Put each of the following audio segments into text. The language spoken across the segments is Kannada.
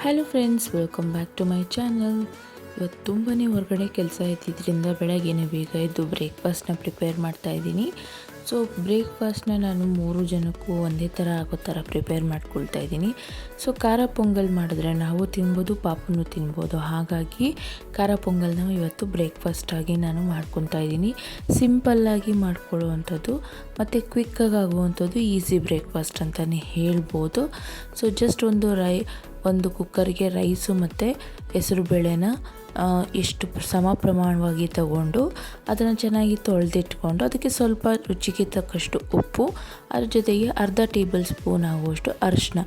Hello friends, welcome back to my channel. ಇವತ್ತು ತುಂಬಾ ಹೊರಗಡೆ ಕೆಲಸ ಇದ್ದಿದ್ದರಿಂದ ಬೆಳಗ್ಗೆನೇ ಬೇಗ ಎದ್ದು ಬ್ರೇಕ್ಫಾಸ್ಟ್ನ ಪ್ರಿಪೇರ್ ಮಾಡ್ತಾಯಿದ್ದೀನಿ. ಸೊ ಬ್ರೇಕ್ಫಾಸ್ಟ್ನ ನಾನು 3 ಜನಕ್ಕೂ ಒಂದೇ ಥರ ಆಗೋ ಥರ ಪ್ರಿಪೇರ್ ಮಾಡ್ಕೊಳ್ತಾ ಇದ್ದೀನಿ. ಸೊ ಖಾರ ಪೊಂಗಲ್ ಮಾಡಿದ್ರೆ ನಾವು ತಿನ್ಬೋದು, ಪಾಪುನು ತಿನ್ಬೋದು. ಹಾಗಾಗಿ ಖಾರ ಪೊಂಗಲ್ನ ಇವತ್ತು ಬ್ರೇಕ್ಫಾಸ್ಟಾಗಿ ನಾನು ಮಾಡ್ಕೊತಾ ಇದ್ದೀನಿ. ಸಿಂಪಲ್ಲಾಗಿ ಮಾಡ್ಕೊಳ್ಳುವಂಥದ್ದು ಮತ್ತು ಕ್ವಿಕ್ಕಾಗಿ ಆಗುವಂಥದ್ದು ಈಸಿ ಬ್ರೇಕ್ಫಾಸ್ಟ್ ಅಂತಲೇ ಹೇಳ್ಬೋದು. ಸೊ ಜಸ್ಟ್ ಒಂದು ಕುಕ್ಕರ್ಗೆ ರೈಸು ಮತ್ತು ಹೆಸರುಬೇಳೆನ ಎಷ್ಟು ಸಮ ಪ್ರಮಾಣವಾಗಿ ತಗೊಂಡು ಅದನ್ನು ಚೆನ್ನಾಗಿ ತೊಳೆದಿಟ್ಕೊಂಡು ಅದಕ್ಕೆ ಸ್ವಲ್ಪ ರುಚಿಗೆ ತಕ್ಕಷ್ಟು ಉಪ್ಪು, ಅದ್ರ ಜೊತೆಗೆ ಅರ್ಧ ಟೇಬಲ್ ಸ್ಪೂನ್ ಆಗುವಷ್ಟು ಅರಿಶಿನ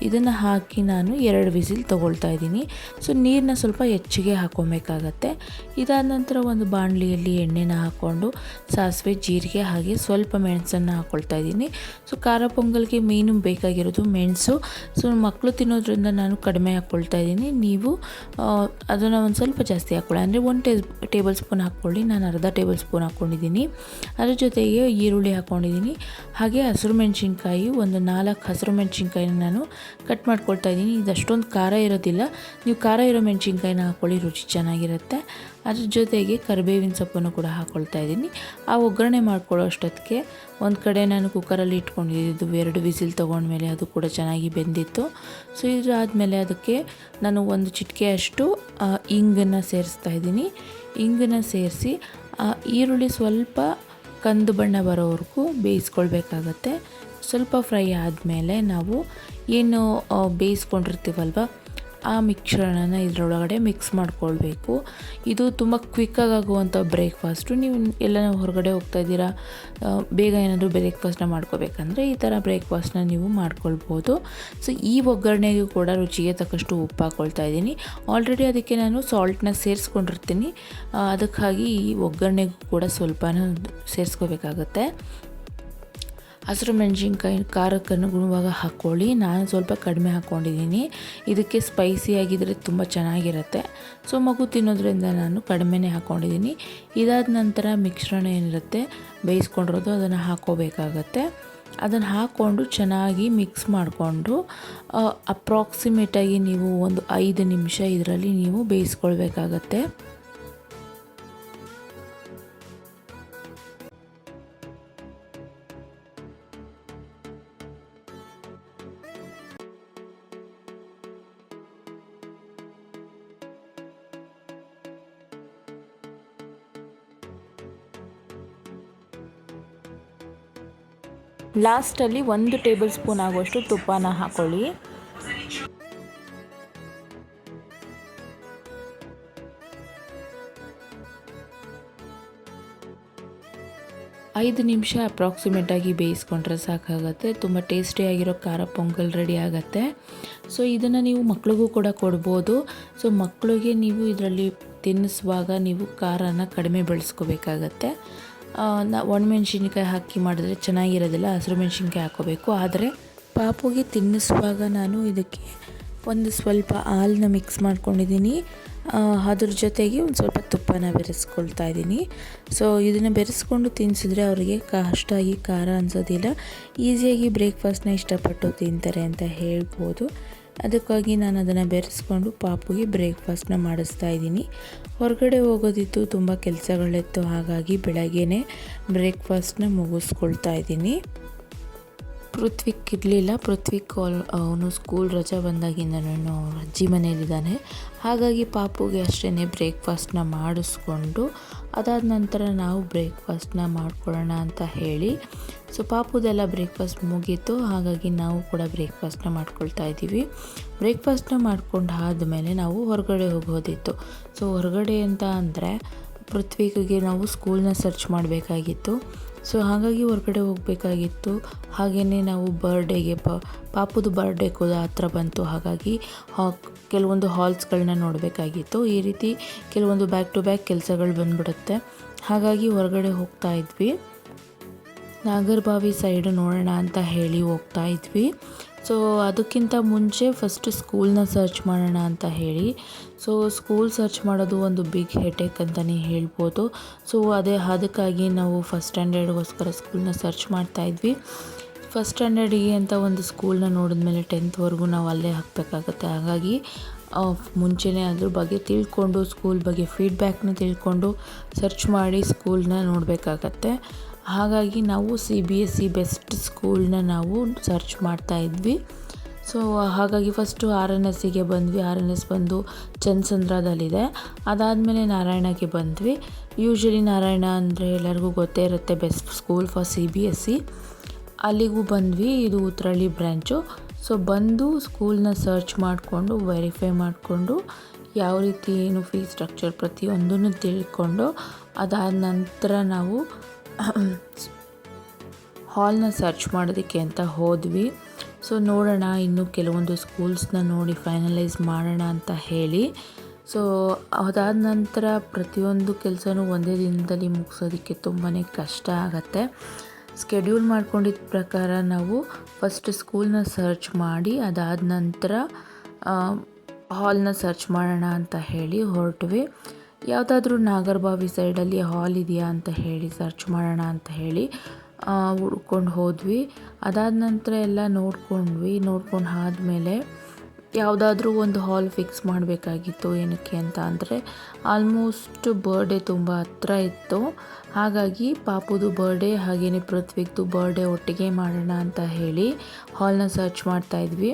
ಇದನ್ನು ಹಾಕಿ ನಾನು 2 ವಿಸಿಲ್ ತೊಗೊಳ್ತಾ ಇದ್ದೀನಿ. ಸೊ ನೀರನ್ನ ಸ್ವಲ್ಪ ಹೆಚ್ಚಿಗೆ ಹಾಕ್ಕೊಬೇಕಾಗತ್ತೆ. ಇದಾದ ನಂತರ ಒಂದು ಬಾಣಲಿಯಲ್ಲಿ ಎಣ್ಣೆನ ಹಾಕ್ಕೊಂಡು ಸಾಸಿವೆ, ಜೀರಿಗೆ ಹಾಗೆ ಸ್ವಲ್ಪ ಮೆಣಸನ್ನು ಹಾಕ್ಕೊಳ್ತಾ ಇದ್ದೀನಿ. ಸೊ ಖಾರ ಪೊಂಗಲ್ಗೆ ಮೇನು ಬೇಕಾಗಿರೋದು ಮೆಣಸು. ಸೊ ಮಕ್ಕಳು ತಿನ್ನೋದ್ರಿಂದ ನಾನು ಕಡಿಮೆ ಹಾಕ್ಕೊಳ್ತಾ ಇದ್ದೀನಿ. ನೀವು ಅದನ್ನು ಒಂದು ಸ್ವಲ್ಪ ಜಾಸ್ತಿ ಹಾಕ್ಕೊಳ್ಳಿ, ಅಂದರೆ 1 ಟೇಬಲ್ ಸ್ಪೂನ್ ಹಾಕ್ಕೊಳ್ಳಿ. ನಾನು ಅರ್ಧ ಟೇಬಲ್ ಸ್ಪೂನ್ ಹಾಕ್ಕೊಂಡಿದ್ದೀನಿ. ಅದ್ರ ಜೊತೆಗೆ ಈರುಳ್ಳಿ ಹಾಕ್ಕೊಂಡಿದ್ದೀನಿ. ಹಾಗೆ ಹಸಿರು ಮೆಣಸಿನ್ಕಾಯಿ, ಒಂದು 4 ಹಸಿರು ಮೆಣಸಿನ್ಕಾಯಿನ ನಾನು ಕಟ್ ಮಾಡ್ಕೊಳ್ತಾ ಇದ್ದೀನಿ. ಇದಷ್ಟೊಂದು ಖಾರ ಇರೋದಿಲ್ಲ, ನೀವು ಖಾರ ಇರೋ ಮೆಣಸಿನ್ಕಾಯಿನ ಹಾಕ್ಕೊಳ್ಳಿ, ರುಚಿ ಚೆನ್ನಾಗಿರುತ್ತೆ. ಅದ್ರ ಜೊತೆಗೆ ಕರಿಬೇವಿನ ಸೊಪ್ಪನ್ನು ಕೂಡ ಹಾಕ್ಕೊಳ್ತಾ ಇದ್ದೀನಿ. ಆ ಒಗ್ಗರಣೆ ಮಾಡ್ಕೊಳ್ಳೋ ಅಷ್ಟೊತ್ತಿಗೆ ಒಂದು ಕಡೆ ನಾನು ಕುಕ್ಕರಲ್ಲಿ ಇಟ್ಕೊಂಡಿದ್ದು 2 ವಿಸಿಲ್ ತೊಗೊಂಡ್ಮೇಲೆ ಅದು ಕೂಡ ಚೆನ್ನಾಗಿ ಬೆಂದಿತ್ತು. ಸೊ ಇದಾದಮೇಲೆ ಅದಕ್ಕೆ ನಾನು ಒಂದು ಚಿಟಿಕೆಯಷ್ಟು ಇಂಗನ್ನು ಸೇರಿಸ್ತಾ ಇದ್ದೀನಿ. ಇಂಗನ್ನು ಸೇರಿಸಿ ಈರುಳ್ಳಿ ಸ್ವಲ್ಪ ಕಂದು ಬಣ್ಣ ಬರೋವರೆಗೂ ಬೇಯಿಸ್ಕೊಳ್ಬೇಕಾಗತ್ತೆ. ಸ್ವಲ್ಪ ಫ್ರೈ ಆದಮೇಲೆ ನಾವು ಏನು ಬೇಯಿಸ್ಕೊಂಡಿರ್ತೀವಲ್ವ ಆ ಮಿಶ್ರಣನ ಇದರೊಳಗಡೆ ಮಿಕ್ಸ್ ಮಾಡ್ಕೊಳ್ಬೇಕು. ಇದು ತುಂಬ ಕ್ವಿಕ್ಕಾಗಿ ಆಗುವಂಥ ಬ್ರೇಕ್ಫಾಸ್ಟು. ನೀವು ಎಲ್ಲ ಹೊರಗಡೆ ಹೋಗ್ತಾ ಇದ್ದೀರಾ, ಬೇಗ ಏನಾದರೂ ಬ್ರೇಕ್ಫಾಸ್ಟ್ನ ಮಾಡ್ಕೋಬೇಕಂದ್ರೆ ಈ ಥರ ಬ್ರೇಕ್ಫಾಸ್ಟ್ನ ನೀವು ಮಾಡ್ಕೊಳ್ಬೋದು. ಸೊ ಈ ಒಗ್ಗರಣೆಗೂ ಕೂಡ ರುಚಿಗೆ ತಕ್ಕಷ್ಟು ಉಪ್ಪು ಹಾಕ್ಕೊಳ್ತಾ ಇದ್ದೀನಿ. ಆಲ್ರೆಡಿ ಅದಕ್ಕೆ ನಾನು ಸಾಲ್ಟ್ನ ಸೇರಿಸ್ಕೊಂಡಿರ್ತೀನಿ, ಅದಕ್ಕಾಗಿ ಈ ಒಗ್ಗರಣೆಗೂ ಕೂಡ ಸ್ವಲ್ಪನ ಸೇರಿಸ್ಕೋಬೇಕಾಗತ್ತೆ. ಹಸಿರು ಮೆಣಸಿನ್ಕಾಯಿ ಖಾರಕ್ಕೆ ಅನುಗುಣವಾಗಿ ಹಾಕ್ಕೊಳ್ಳಿ. ನಾನು ಸ್ವಲ್ಪ ಕಡಿಮೆ ಹಾಕ್ಕೊಂಡಿದ್ದೀನಿ. ಇದಕ್ಕೆ ಸ್ಪೈಸಿಯಾಗಿದ್ದರೆ ತುಂಬ ಚೆನ್ನಾಗಿರುತ್ತೆ. ಸೊ ಮಗು ತಿನ್ನೋದ್ರಿಂದ ನಾನು ಕಡಿಮೆನೇ ಹಾಕ್ಕೊಂಡಿದ್ದೀನಿ. ಇದಾದ ನಂತರ ಮಿಶ್ರಣ ಏನಿರುತ್ತೆ ಬೇಯಿಸ್ಕೊಂಡಿರೋದು ಅದನ್ನು ಹಾಕ್ಕೋಬೇಕಾಗತ್ತೆ. ಅದನ್ನು ಹಾಕ್ಕೊಂಡು ಚೆನ್ನಾಗಿ ಮಿಕ್ಸ್ ಮಾಡಿಕೊಂಡು ಅಪ್ರಾಕ್ಸಿಮೇಟಾಗಿ ನೀವು ಒಂದು 5 ನಿಮಿಷ ಇದರಲ್ಲಿ ನೀವು ಬೇಯಿಸ್ಕೊಳ್ಬೇಕಾಗತ್ತೆ. ಲಾಸ್ಟಲ್ಲಿ 1 ಟೇಬಲ್ ಸ್ಪೂನ್ ಆಗುವಷ್ಟು ತುಪ್ಪನ ಹಾಕ್ಕೊಳ್ಳಿ. ಐದು ನಿಮಿಷ ಅಪ್ರಾಕ್ಸಿಮೇಟಾಗಿ ಬೇಯಿಸ್ಕೊಂಡ್ರೆ ಸಾಕಾಗುತ್ತೆ. ತುಂಬ ಟೇಸ್ಟಿಯಾಗಿರೋ ಖಾರ ಪೊಂಗಲ್ ರೆಡಿ ಆಗುತ್ತೆ. ಸೊ ಇದನ್ನು ನೀವು ಮಕ್ಳಿಗೂ ಕೂಡ ಕೊಡ್ಬೋದು. ಸೊ ಮಕ್ಕಳಿಗೆ ನೀವು ಇದರಲ್ಲಿ ತಿನ್ನಿಸುವಾಗ ನೀವು ಖಾರನ ಕಡಿಮೆ ಬೆಳೆಸ್ಕೋಬೇಕಾಗತ್ತೆ. ಒಣಮೆಣ್ಸಿನ್ಕಾಯಿ ಹಾಕಿ ಮಾಡಿದ್ರೆ ಚೆನ್ನಾಗಿರೋದಿಲ್ಲ, ಹಸಿರು ಮೆಣಸಿನ್ಕಾಯಿ ಹಾಕ್ಕೋಬೇಕು. ಆದರೆ ಪಾಪುಗೆ ತಿನ್ನಿಸುವಾಗ ನಾನು ಇದಕ್ಕೆ ಒಂದು ಸ್ವಲ್ಪ ಹಾಲನ್ನ ಮಿಕ್ಸ್ ಮಾಡ್ಕೊಂಡಿದ್ದೀನಿ. ಅದ್ರ ಜೊತೆಗೆ ಒಂದು ಸ್ವಲ್ಪ ತುಪ್ಪನ ಬೆರೆಸ್ಕೊಳ್ತಾ ಇದ್ದೀನಿ. ಸೊ ಇದನ್ನು ಬೆರೆಸ್ಕೊಂಡು ತಿನ್ನಿಸಿದ್ರೆ ಅವರಿಗೆ ಅಷ್ಟಾಗಿ ಖಾರ ಅನಿಸೋದಿಲ್ಲ, ಈಸಿಯಾಗಿ ಬ್ರೇಕ್ಫಾಸ್ಟ್ನ ಇಷ್ಟಪಟ್ಟು ತಿಂತಾರೆ ಅಂತ ಹೇಳ್ಬೋದು. ಅದಕ್ಕಾಗಿ ನಾನು ಅದನ್ನು ಬೆರೆಸ್ಕೊಂಡು ಪಾಪುಗೆ ಬ್ರೇಕ್ಫಾಸ್ಟ್ನ ಮಾಡಿಸ್ತಾ ಇದ್ದೀನಿ. ಹೊರಗಡೆ ಹೋಗೋದಿತ್ತು, ತುಂಬ ಕೆಲಸಗಳಿತ್ತು, ಹಾಗಾಗಿ ಬೆಳಗ್ಗೆನೇ ಬ್ರೇಕ್ಫಾಸ್ಟ್ನ ಮುಗಿಸ್ಕೊಳ್ತಾ ಇದ್ದೀನಿ. ಪೃಥ್ವಿಕ್ ಇರಲಿಲ್ಲ. ಪೃಥ್ವಿಕ್ ಅವನು ಸ್ಕೂಲ್ ರಜೆ ಬಂದಾಗಿಂದನೂ ಅಜ್ಜಿ ಮನೇಲಿದ್ದಾನೆ. ಹಾಗಾಗಿ ಪಾಪುಗೆ ಅಷ್ಟೇ ಬ್ರೇಕ್ಫಾಸ್ಟ್ನ ಮಾಡಿಸ್ಕೊಂಡು ಅದಾದ ನಂತರ ನಾವು ಬ್ರೇಕ್ಫಾಸ್ಟ್ನ ಮಾಡ್ಕೊಳ್ಳೋಣ ಅಂತ ಹೇಳಿ, ಸೊ ಪಾಪುದೆಲ್ಲ ಬ್ರೇಕ್ಫಾಸ್ಟ್ ಮುಗೀತು. ಹಾಗಾಗಿ ನಾವು ಕೂಡ ಬ್ರೇಕ್ಫಾಸ್ಟ್ನ ಮಾಡ್ಕೊಳ್ತಾ ಇದ್ದೀವಿ. ಬ್ರೇಕ್ಫಾಸ್ಟ್ನ ಮಾಡ್ಕೊಂಡು ಆದಮೇಲೆ ನಾವು ಹೊರಗಡೆ ಹೋಗೋದಿತ್ತು. ಸೊ ಹೊರಗಡೆ ಅಂತ ಅಂದರೆ ಪೃಥ್ವಿಗೆ ನಾವು ಸ್ಕೂಲ್ನ ಸರ್ಚ್ ಮಾಡಬೇಕಾಗಿತ್ತು. ಸೊ ಹಾಗಾಗಿ ಹೊರಗಡೆ ಹೋಗಬೇಕಾಗಿತ್ತು. ಹಾಗೆಯೇ ನಾವು ಬರ್ಡೇಗೆ ಪಾಪುದು ಬರ್ಡೇ ಕೂಡ ಹತ್ರ ಬಂತು. ಹಾಗಾಗಿ ಕೆಲವೊಂದು ಹಾಲ್ಸ್ಗಳನ್ನ ನೋಡಬೇಕಾಗಿತ್ತು. ಈ ರೀತಿ ಕೆಲವೊಂದು ಬ್ಯಾಕ್ ಟು ಬ್ಯಾಕ್ ಕೆಲಸಗಳು ಬಂದ್ಬಿಡುತ್ತೆ. ಹಾಗಾಗಿ ಹೊರಗಡೆ ಹೋಗ್ತಾ ಇದ್ವಿ. ನಾಗರಬಾವಿ ಸೈಡು ನೋಡೋಣ ಅಂತ ಹೇಳಿ ಹೋಗ್ತಾ ಇದ್ವಿ. ಸೊ ಅದಕ್ಕಿಂತ ಮುಂಚೆ ಫಸ್ಟ್ ಸ್ಕೂಲ್ನ ಸರ್ಚ್ ಮಾಡೋಣ ಅಂತ ಹೇಳಿ, ಸೊ ಸ್ಕೂಲ್ ಸರ್ಚ್ ಮಾಡೋದು ಒಂದು ಬಿಗ್ ಹೆಡೇಕ್ ಅಂತಲೇ ಹೇಳ್ಬೋದು. ಸೊ ಅದಕ್ಕಾಗಿ ನಾವು ಫಸ್ಟ್ ಸ್ಟ್ಯಾಂಡರ್ಡ್ಗೋಸ್ಕರ ಸ್ಕೂಲ್ನ ಸರ್ಚ್ ಮಾಡ್ತಾಯಿದ್ವಿ. ಫಸ್ಟ್ ಸ್ಟ್ಯಾಂಡರ್ಡಿಗೆ ಅಂತ ಒಂದು ಸ್ಕೂಲ್ನ ನೋಡಿದ್ಮೇಲೆ 10th ನಾವು ಅಲ್ಲೇ ಹಾಕಬೇಕಾಗತ್ತೆ. ಹಾಗಾಗಿ ಮುಂಚೆನೇ ಅದ್ರ ಬಗ್ಗೆ ತಿಳ್ಕೊಂಡು ಸ್ಕೂಲ್ ಬಗ್ಗೆ ಫೀಡ್ಬ್ಯಾಕ್ನ ತಿಳ್ಕೊಂಡು ಸರ್ಚ್ ಮಾಡಿ ಸ್ಕೂಲ್ನ ನೋಡಬೇಕಾಗತ್ತೆ. ಹಾಗಾಗಿ ನಾವು CBSE ಬೆಸ್ಟ್ ಸ್ಕೂಲ್ನ ನಾವು ಸರ್ಚ್ ಮಾಡ್ತಾಯಿದ್ವಿ. ಸೊ ಹಾಗಾಗಿ ಫಸ್ಟು RNSಗೆ ಬಂದ್ವಿ. RNS ಬಂದು ಚನ್ನಸಂದ್ರದಲ್ಲಿದೆ. ಅದಾದಮೇಲೆ ನಾರಾಯಣಗೆ ಬಂದ್ವಿ. ಯೂಶ್ವಲಿ ನಾರಾಯಣ ಅಂದರೆ ಎಲ್ಲರಿಗೂ ಗೊತ್ತೇ ಇರುತ್ತೆ, ಬೆಸ್ಟ್ ಸ್ಕೂಲ್ ಫಾರ್ CBSE. ಅಲ್ಲಿಗೂ ಬಂದ್ವಿ. ಇದು ಉತ್ರಳ್ಳಿ ಬ್ರ್ಯಾಂಚು. ಸೊ ಬಂದು ಸ್ಕೂಲ್ನ ಸರ್ಚ್ ಮಾಡಿಕೊಂಡು ವೆರಿಫೈ ಮಾಡಿಕೊಂಡು ಯಾವ ರೀತಿ ಏನು ಫೀಸ್ ಸ್ಟ್ರಕ್ಚರ್ ಪ್ರತಿಯೊಂದನ್ನು ತಿಳ್ಕೊಂಡು ಅದಾದ ನಂತರ ನಾವು ಹಾಲ್ನ ಸರ್ಚ್ ಮಾಡೋದಕ್ಕೆ ಅಂತ ಹೋದ್ವಿ. ಸೊ ನೋಡೋಣ, ಇನ್ನೂ ಕೆಲವೊಂದು ಸ್ಕೂಲ್ಸ್ನ ನೋಡಿ ಫೈನಲೈಸ್ ಮಾಡೋಣ ಅಂತ ಹೇಳಿ. ಸೊ ಅದಾದ ನಂತರ ಪ್ರತಿಯೊಂದು ಕೆಲಸನೂ ಒಂದೇ ದಿನದಲ್ಲಿ ಮುಗಿಸೋದಕ್ಕೆ ತುಂಬಾ ಕಷ್ಟ ಆಗುತ್ತೆ. ಸ್ಕೆಡ್ಯೂಲ್ ಮಾಡ್ಕೊಂಡಿದ್ದ ಪ್ರಕಾರ ನಾವು ಫಸ್ಟ್ ಸ್ಕೂಲ್ನ ಸರ್ಚ್ ಮಾಡಿ ಅದಾದ ನಂತರ ಹಾಲ್ನ ಸರ್ಚ್ ಮಾಡೋಣ ಅಂತ ಹೇಳಿ ಹೊರಟ್ವಿ. ಯಾವುದಾದ್ರೂ ನಾಗರಬಾವಿ ಸೈಡಲ್ಲಿ ಹಾಲ್ ಇದೆಯಾ ಅಂತ ಹೇಳಿ ಸರ್ಚ್ ಮಾಡೋಣ ಅಂತ ಹೇಳಿ ಹುಡ್ಕೊಂಡು ಹೋದ್ವಿ. ಅದಾದ ನಂತರ ಎಲ್ಲ ನೋಡ್ಕೊಂಡು ಆದಮೇಲೆ ಯಾವುದಾದ್ರೂ ಒಂದು ಹಾಲ್ ಫಿಕ್ಸ್ ಮಾಡಬೇಕಾಗಿತ್ತು. ಏನಕ್ಕೆ ಅಂತ ಅಂದರೆ ಆಲ್ಮೋಸ್ಟ್ ಬರ್ಡೇ ತುಂಬ ಹತ್ರ ಇತ್ತು. ಹಾಗಾಗಿ ಪಾಪುದು ಬರ್ಡೇ ಹಾಗೆಯೇ ಪೃಥ್ವಿಗ್ದು ಬರ್ಡೇ ಒಟ್ಟಿಗೆ ಮಾಡೋಣ ಅಂತ ಹೇಳಿ ಹಾಲ್ನ ಸರ್ಚ್ ಮಾಡ್ತಾಯಿದ್ವಿ.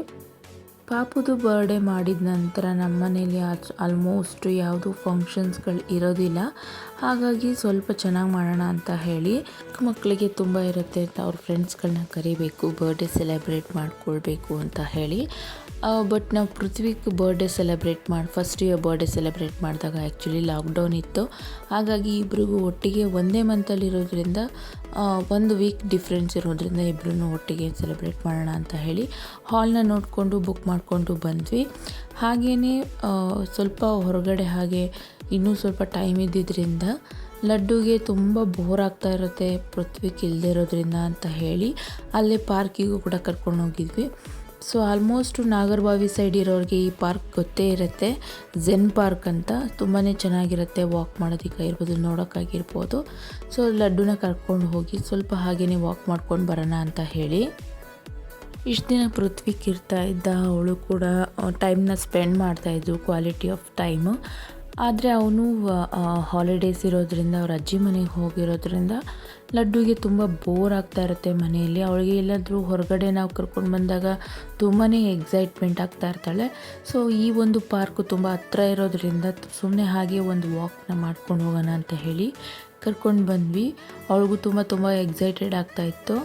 ಪಾಪುದು ಬರ್ಡೇ ಮಾಡಿದ ನಂತರ ನಮ್ಮ ಮನೇಲಿ ಆಲ್ಮೋಸ್ಟ್ ಯಾವುದು ಫಂಕ್ಷನ್ಸ್ಗಳು ಇರೋದಿಲ್ಲ. ಹಾಗಾಗಿ ಸ್ವಲ್ಪ ಚೆನ್ನಾಗಿ ಮಾಡೋಣ ಅಂತ ಹೇಳಿ, ಮಕ್ಕಳಿಗೆ ತುಂಬ ಇರುತ್ತೆ, ಅವ್ರ ಫ್ರೆಂಡ್ಸ್ಗಳನ್ನ ಕರಿಬೇಕು, ಬರ್ಡೇ ಸೆಲೆಬ್ರೇಟ್ ಮಾಡ್ಕೊಳ್ಬೇಕು ಅಂತ ಹೇಳಿ. ಬಟ್ ನಾವು ಪೃಥ್ವಿಗೆ birthday first year birthday celebrate ಮಾಡಿದಾಗ ಆ್ಯಕ್ಚುಲಿ ಲಾಕ್ಡೌನ್ ಇತ್ತು. ಹಾಗಾಗಿ ಇಬ್ರಿಗೂ ಒಟ್ಟಿಗೆ ಒಂದೇ ಮಂತಲ್ಲಿರೋದ್ರಿಂದ 1 ವೀಕ್ ಡಿಫ್ರೆನ್ಸ್ ಇರೋದ್ರಿಂದ ಇಬ್ಬರೂ ಒಟ್ಟಿಗೆ ಸೆಲೆಬ್ರೇಟ್ ಮಾಡೋಣ ಅಂತ ಹೇಳಿ ಹಾಲ್ನ ನೋಡಿಕೊಂಡು ಬುಕ್ ಮಾಡಿಕೊಂಡು ಬಂದ್ವಿ. ಹಾಗೆಯೇ ಸ್ವಲ್ಪ ಹೊರಗಡೆ ಹಾಗೆ ಇನ್ನೂ ಸ್ವಲ್ಪ ಟೈಮ್ ಇದ್ದಿದ್ದರಿಂದ ಲಡ್ಡುಗೆ ತುಂಬ ಬೋರ್ ಆಗ್ತಾ ಇರುತ್ತೆ ಪೃಥ್ವಿಗೆ ಇಲ್ಲದೆ ಇರೋದ್ರಿಂದ ಅಂತ ಹೇಳಿ ಅಲ್ಲೇ ಪಾರ್ಕಿಗೂ ಕೂಡ ಕರ್ಕೊಂಡು ಹೋಗಿದ್ವಿ. ಸೊ ಆಲ್ಮೋಸ್ಟ್ ನಾಗರಬಾವಿ ಸೈಡ್ ಇರೋರಿಗೆ ಈ ಪಾರ್ಕ್ ಗೊತ್ತೇ ಇರುತ್ತೆ, ಝೆನ್ ಪಾರ್ಕ್ ಅಂತ. ತುಂಬಾ ಚೆನ್ನಾಗಿರುತ್ತೆ, ವಾಕ್ ಮಾಡೋದಕ್ಕಾಗಿರ್ಬೋದು, ನೋಡೋಕ್ಕಾಗಿರ್ಬೋದು. ಸೊ ಲಡ್ಡುನ ಕರ್ಕೊಂಡು ಹೋಗಿ ಸ್ವಲ್ಪ ಹಾಗೆಯೇ ವಾಕ್ ಮಾಡ್ಕೊಂಡು ಬರೋಣ ಅಂತ ಹೇಳಿ ಇಷ್ಟು ದಿನ ಪೃಥ್ವಿಗೆ ಇರ್ತಾ ಇದ್ದ. ಅವಳು ಕೂಡ ಟೈಮ್ನ ಸ್ಪೆಂಡ್ ಮಾಡ್ತಾಯಿದ್ರು, ಕ್ವಾಲಿಟಿ ಆಫ್ ಟೈಮು. ಆದರೆ ಅವನು ಹಾಲಿಡೇಸ್ ಇರೋದ್ರಿಂದ ಅವ್ರ ಅಜ್ಜಿ ಮನೆಗೆ ಹೋಗಿರೋದ್ರಿಂದ ಲಡ್ಡುಗೆ ತುಂಬ ಬೋರ್ ಆಗ್ತಾ ಇರುತ್ತೆ ಮನೆಯಲ್ಲಿ. ಅವಳಿಗೆ ಎಲ್ಲಾದರೂ ಹೊರಗಡೆ ನಾವು ಕರ್ಕೊಂಡು ಬಂದಾಗ ತುಂಬಾ ಎಕ್ಸೈಟ್ಮೆಂಟ್ ಆಗ್ತಾ ಇರ್ತಾಳೆ. ಸೊ ಈ ಒಂದು ಪಾರ್ಕು ತುಂಬ ಹತ್ರ ಇರೋದ್ರಿಂದ ಸುಮ್ಮನೆ ಹಾಗೆ ಒಂದು ವಾಕ್ನ ಮಾಡ್ಕೊಂಡು ಹೋಗೋಣ ಅಂತ ಹೇಳಿ ಕರ್ಕೊಂಡು ಬಂದ್ವಿ. ಅವಳಿಗೂ ತುಂಬ ಎಕ್ಸೈಟೆಡ್ ಆಗ್ತಾಯಿತ್ತು.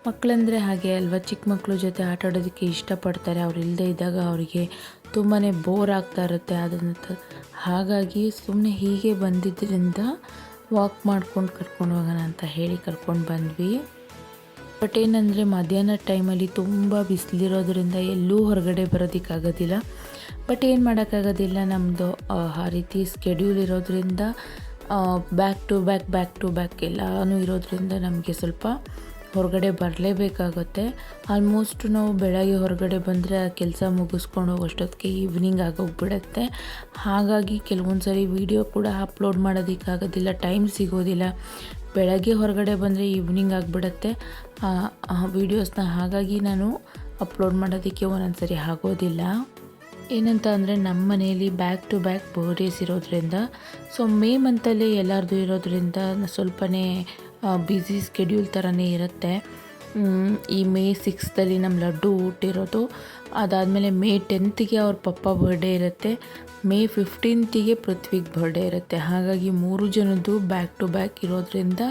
ಮಕ್ಕಳಂದರೆ ಹಾಗೆ ಅಲ್ವಾ, ಚಿಕ್ಕ ಮಕ್ಕಳ ಜೊತೆ ಆಟ ಆಡೋದಕ್ಕೆ ಇಷ್ಟಪಡ್ತಾರೆ. ಅವ್ರು ಇಲ್ಲದೆ ಇದ್ದಾಗ ಅವರಿಗೆ ತುಂಬಾ ಬೋರ್ ಆಗ್ತಾ ಇರುತ್ತೆ. ಅದನ್ನು ಹಾಗಾಗಿ ಸುಮ್ಮನೆ ಹೀಗೆ ಬಂದಿದ್ದರಿಂದ ವಾಕ್ ಮಾಡ್ಕೊಂಡು ಕರ್ಕೊಂಡು ಹೋಗೋಣ ಅಂತ ಹೇಳಿ ಕರ್ಕೊಂಡು ಬಂದ್ವಿ. ಬಟ್ ಏನಂದರೆ ಮಧ್ಯಾಹ್ನ ಟೈಮಲ್ಲಿ ತುಂಬ ಬಿಸಿಲಿರೋದ್ರಿಂದ ಎಲ್ಲೂ ಹೊರಗಡೆ ಬರೋದಕ್ಕಾಗೋದಿಲ್ಲ. ಬಟ್ ಏನು ಮಾಡೋಕ್ಕಾಗೋದಿಲ್ಲ, ನಮ್ಮದು ಆ ರೀತಿ ಸ್ಕೆಡ್ಯೂಲ್ ಇರೋದ್ರಿಂದ ಬ್ಯಾಕ್ ಟು ಬ್ಯಾಕ್ ಎಲ್ಲನೂ ಇರೋದ್ರಿಂದ ನಮಗೆ ಸ್ವಲ್ಪ ಹೊರಗಡೆ ಬರಲೇಬೇಕಾಗುತ್ತೆ. ಆಲ್ಮೋಸ್ಟ್ ನಾವು ಬೆಳಗ್ಗೆ ಹೊರಗಡೆ ಬಂದರೆ ಆ ಕೆಲಸ ಮುಗಿಸ್ಕೊಂಡು ಹೋಗೋಷ್ಟೊತ್ತಿಗೆ ಈವ್ನಿಂಗ್ ಆಗೋಗ್ಬಿಡುತ್ತೆ. ಹಾಗಾಗಿ ಕೆಲವೊಂದು ಸರಿ ವೀಡಿಯೋ ಕೂಡ ಅಪ್ಲೋಡ್ ಮಾಡೋದಕ್ಕಾಗೋದಿಲ್ಲ, ಟೈಮ್ ಸಿಗೋದಿಲ್ಲ. ಬೆಳಗ್ಗೆ ಹೊರಗಡೆ ಬಂದರೆ ಈವ್ನಿಂಗ್ ಆಗಿಬಿಡುತ್ತೆ ವೀಡಿಯೋಸ್ನ. ಹಾಗಾಗಿ ನಾನು ಅಪ್ಲೋಡ್ ಮಾಡೋದಕ್ಕೆ ಒಂದೊಂದು ಸರಿ ಆಗೋದಿಲ್ಲ. ಏನಂತ ಅಂದರೆ ನಮ್ಮ ಮನೆಯಲ್ಲಿ ಬ್ಯಾಕ್ ಟು ಬ್ಯಾಕ್ ಬರ್ಡೇಸ್ ಇರೋದ್ರಿಂದ, ಸೊ ಮೇ ಮಂತಲ್ಲಿ ಎಲ್ಲರದು ಇರೋದ್ರಿಂದ ಸ್ವಲ್ಪನೇ ಬ್ಯುಸಿ ಸ್ಕೆಡ್ಯೂಲ್ ಥರನೇ ಇರುತ್ತೆ. ಈ ಮೇ 6th ನಮ್ಮ ಲಡ್ಡು ಹುಟ್ಟಿರೋದು. ಅದಾದಮೇಲೆ ಮೇ 10th ಅವ್ರ ಪಪ್ಪ ಬರ್ಡೇ ಇರುತ್ತೆ. ಮೇ 15th ಪೃಥ್ವಿಗೆ ಬರ್ಡೇ ಇರುತ್ತೆ. ಹಾಗಾಗಿ 3 ಜನದ್ದು ಬ್ಯಾಕ್ ಟು ಬ್ಯಾಕ್ ಇರೋದ್ರಿಂದ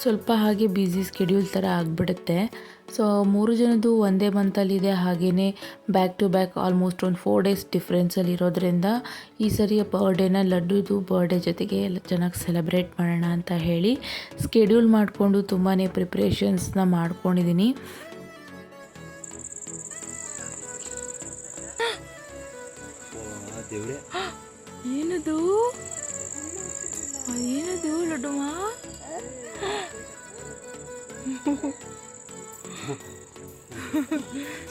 ಸ್ವಲ್ಪ ಹಾಗೆ ಬ್ಯುಸಿ ಸ್ಕೆಡ್ಯೂಲ್ ಥರ ಆಗಿಬಿಡುತ್ತೆ. ಸೊ 3 ಜನದ್ದು ಒಂದೇ ಮಂತಲ್ಲಿದೆ. ಹಾಗೆಯೇ ಬ್ಯಾಕ್ ಟು ಬ್ಯಾಕ್ ಆಲ್ಮೋಸ್ಟ್ ಒಂದು 4 days ಡಿಫ್ರೆನ್ಸಲ್ಲಿ ಇರೋದ್ರಿಂದ ಈ ಸರಿಯ ಬರ್ಡೇನ ಲಡ್ಡುದು ಬರ್ಡೇ ಜೊತೆಗೆ ಎಲ್ಲ ಚೆನ್ನಾಗಿ ಸೆಲೆಬ್ರೇಟ್ ಮಾಡೋಣ ಅಂತ ಹೇಳಿ ಸ್ಕೆಡ್ಯೂಲ್ ಮಾಡಿಕೊಂಡು ತುಂಬಾ ಪ್ರಿಪ್ರೇಷನ್ಸ್ನ ಮಾಡ್ಕೊಂಡಿದ್ದೀನಿ. ಏನದು ಏನದು ಲಡ್ಡುಮ್ಮ?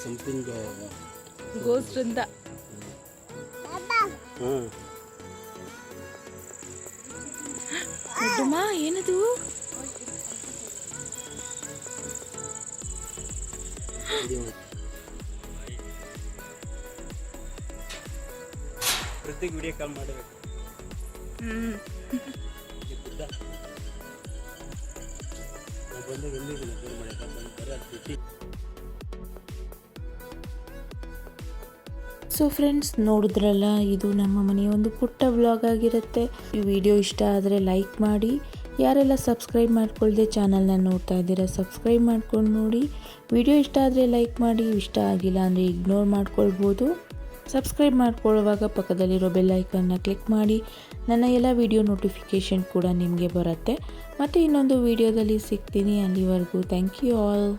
ಸಮಥಿಂಗ್ ಗೋಸ್ಟ್ ಅಂತ. ಲಡ್ಡುಮ್ಮ ಏನದು? ಪ್ರತಿಗೆ ವಿಡಿಯೋ ಕಾಲ್ ಮಾಡಬೇಕು. ಬಂದಾಗ ಎಲ್ಲಿದ್ದೀನಿ ಫೋನ್ ಮಾಡಿ ಬಂದು ಸೊ ಫ್ರೆಂಡ್ಸ್, ನೋಡಿದ್ರಲ್ಲ, ಇದು ನಮ್ಮ ಮನೆಯ ಒಂದು ಪುಟ್ಟ ವ್ಲಾಗ್ ಆಗಿರುತ್ತೆ. ಈ ವಿಡಿಯೋ ಇಷ್ಟ ಆದರೆ ಲೈಕ್ ಮಾಡಿ. ಯಾರೆಲ್ಲ ಸಬ್ಸ್ಕ್ರೈಬ್ ಮಾಡ್ಕೊಳ್ದೆ ಚಾನಲ್ನ ನೋಡ್ತಾ ಇದ್ದೀರಾ, ಸಬ್ಸ್ಕ್ರೈಬ್ ಮಾಡ್ಕೊಂಡು ನೋಡಿ. ವಿಡಿಯೋ ಇಷ್ಟ ಆದರೆ ಲೈಕ್ ಮಾಡಿ, ಇಷ್ಟ ಆಗಿಲ್ಲ ಅಂದರೆ ಇಗ್ನೋರ್ ಮಾಡ್ಕೊಳ್ಬೋದು. ಸಬ್ಸ್ಕ್ರೈಬ್ ಮಾಡ್ಕೊಳ್ಳುವಾಗ ಪಕ್ಕದಲ್ಲಿರೋ ಬೆಲ್ ಐಕನ್ನ ಕ್ಲಿಕ್ ಮಾಡಿ. ನನ್ನ ಎಲ್ಲ ವಿಡಿಯೋ ನೋಟಿಫಿಕೇಷನ್ ಕೂಡ ನಿಮಗೆ ಬರುತ್ತೆ. ಮತ್ತು ಇನ್ನೊಂದು ವಿಡಿಯೋದಲ್ಲಿ ಸಿಗ್ತೀನಿ. ಅಲ್ಲಿವರೆಗೂ ಥ್ಯಾಂಕ್ ಯು ಆಲ್.